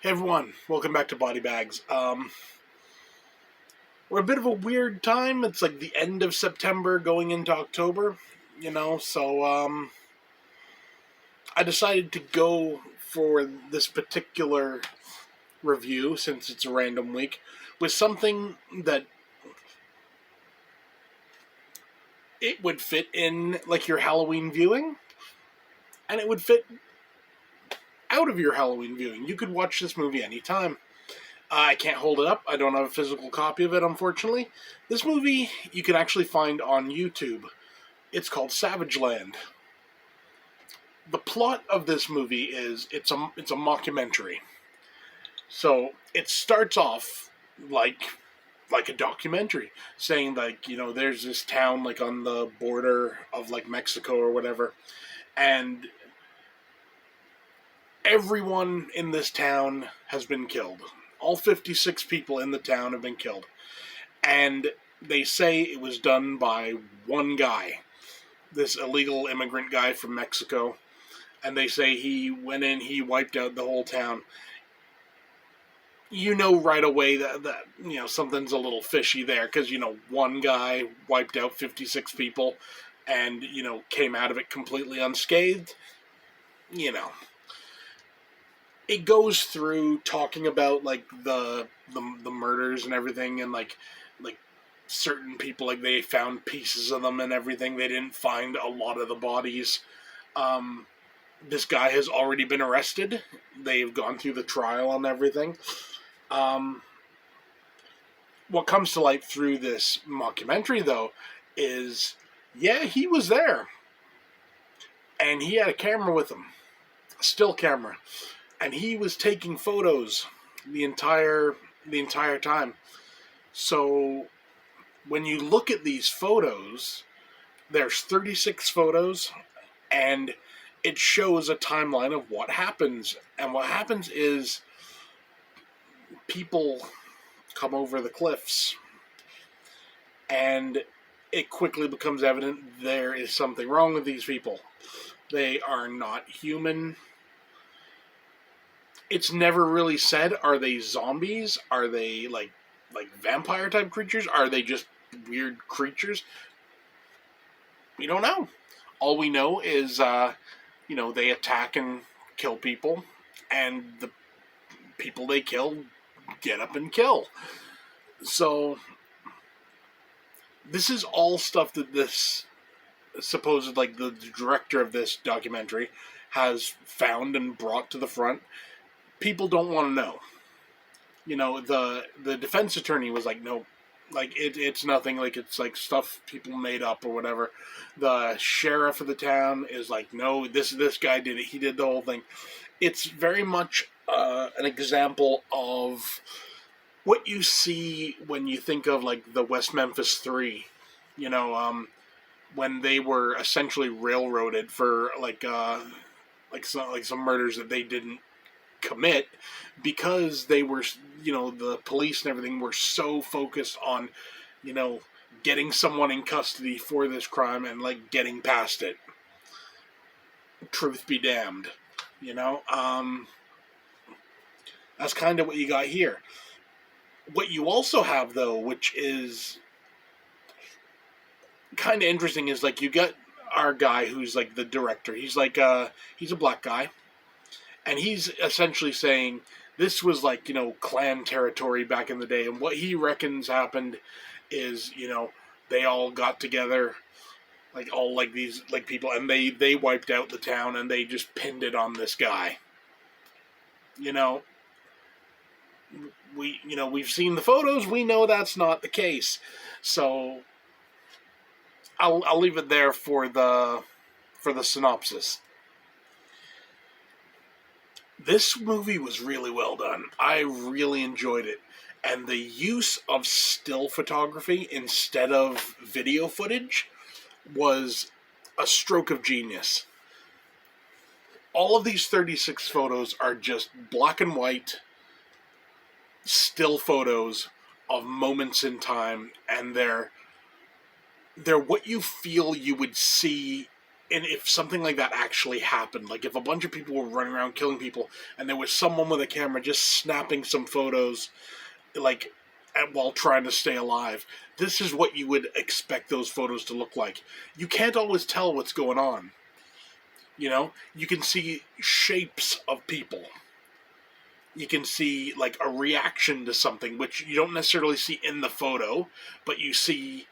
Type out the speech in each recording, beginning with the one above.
Hey everyone, welcome back to Body Bags. We're a bit of a weird time. It's like the end of September going into October, so I decided to go for this particular review, since it's a random week, with something that it would fit in like your Halloween viewing, and it would fit out of your Halloween viewing. You could watch this movie anytime. I can't hold it up. I don't have a physical copy of it, unfortunately. This movie you can actually find on YouTube. It's called Savageland. The plot of this movie is it's a mockumentary. So it starts off like a documentary, saying there's this town like on the border of like Mexico or whatever, and everyone in this town has been killed. All 56 people in the town have been killed. And they say it was done by one guy, this illegal immigrant guy from Mexico. And they say he went in, he wiped out the whole town. You know right away that something's a little fishy there, because, one guy wiped out 56 people and, came out of it completely unscathed. It goes through talking about like the murders and everything, and like certain people, like they found pieces of them and everything. They didn't find a lot of the bodies. This guy has already been arrested. They've gone through the trial and everything. What comes to light through this mockumentary, though, is he was there, and he had a camera with him, a still camera. And he was taking photos the entire time. So when you look at these photos, there's 36 photos, and it shows a timeline of what happens. And what happens is people come over the cliffs, and it quickly becomes evident there is something wrong with these people. They are not human. It's never really said, are they zombies? Are they like vampire type creatures? Are they just weird creatures? We don't know. All we know is, they attack and kill people, and the people they kill get up and kill. So this is all stuff that this supposed, like, the director of this documentary has found and brought to the front. People don't want to know. The defense attorney was like, no, like it's nothing, like it's like stuff people made up or whatever. The sheriff of the town is like, no, this guy did it. He did the whole thing. It's very much an example of what you see when you think of like the West Memphis Three. When they were essentially railroaded for some murders that they didn't commit, because they were, the police and everything were so focused on, getting someone in custody for this crime and like getting past it. Truth be damned, that's kind of what you got here. What you also have, though, which is kind of interesting, is like you got our guy who's like the director. He's like he's a black guy. And he's essentially saying this was like, clan territory back in the day. And what he reckons happened is, they all got together, like all like these like people, and they wiped out the town, and they just pinned it on this guy. We've seen the photos. We know that's not the case. So I'll leave it there for the synopsis. This movie was really well done. I really enjoyed it. And the use of still photography instead of video footage was a stroke of genius. All of these 36 photos are just black and white still photos of moments in time, and they're what you feel you would see and if something like that actually happened, like if a bunch of people were running around killing people, and there was someone with a camera just snapping some photos, like while trying to stay alive, this is what you would expect those photos to look like. You can't always tell what's going on. You know, you can see shapes of people. You can see like a reaction to something, which you don't necessarily see in the photo, but you see,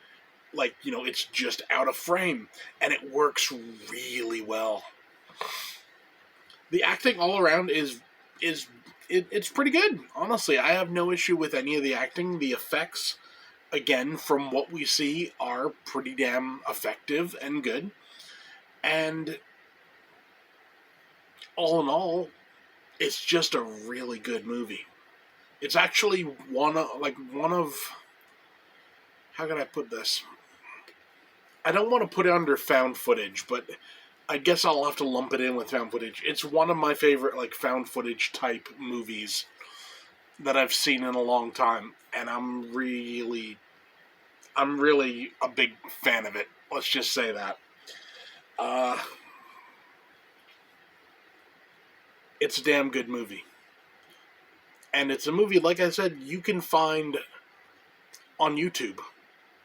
like, you know, it's just out of frame, and it works really well. The acting all around it's pretty good. Honestly, I have no issue with any of the acting. The effects, again, from what we see, are pretty damn effective and good. And all in all, it's just a really good movie. It's actually one of how can I put this? I don't want to put it under found footage, but I guess I'll have to lump it in with found footage. It's one of my favorite like found footage type movies that I've seen in a long time, and I'm really a big fan of it. Let's just say that. Uh, it's a damn good movie, and it's a movie, like I said, you can find on YouTube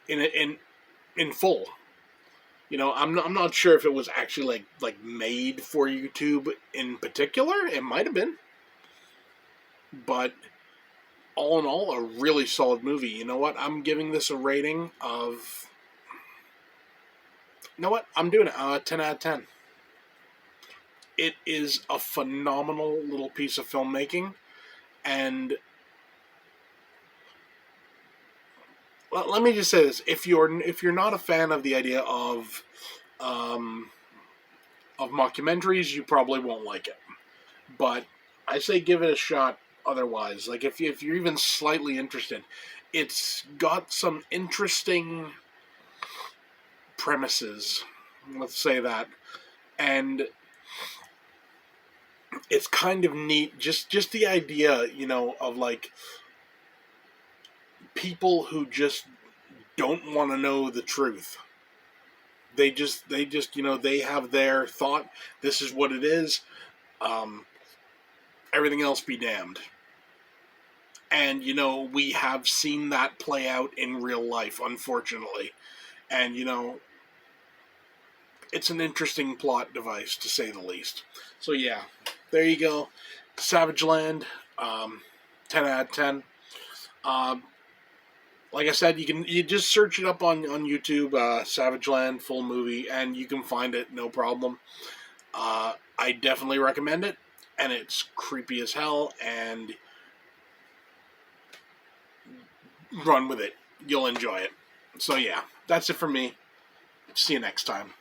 in full. You know, I'm not sure if it was actually like made for YouTube in particular. It might have been, but all in all, a really solid movie. You know what? I'm giving this a rating of. You know what? I'm doing it 10 out of 10. It is a phenomenal little piece of filmmaking, and let me just say this: if you're not a fan of the idea of mockumentaries, you probably won't like it. But I say give it a shot. Otherwise, like if you're even slightly interested, it's got some interesting premises. Let's say that, and it's kind of neat. Just the idea, you know, of like people who just don't want to know the truth. They just you know, they have their thought. This is what it is. Um, Everything else be damned. And, you know, we have seen that play out in real life, unfortunately. And, you know, it's an interesting plot device, to say the least. So, yeah, there you go. Savageland, 10 out of 10. Um, like I said, you just search it up on YouTube, Savageland full movie, and you can find it, no problem. I definitely recommend it, and it's creepy as hell, and run with it. You'll enjoy it. So yeah, that's it for me. See you next time.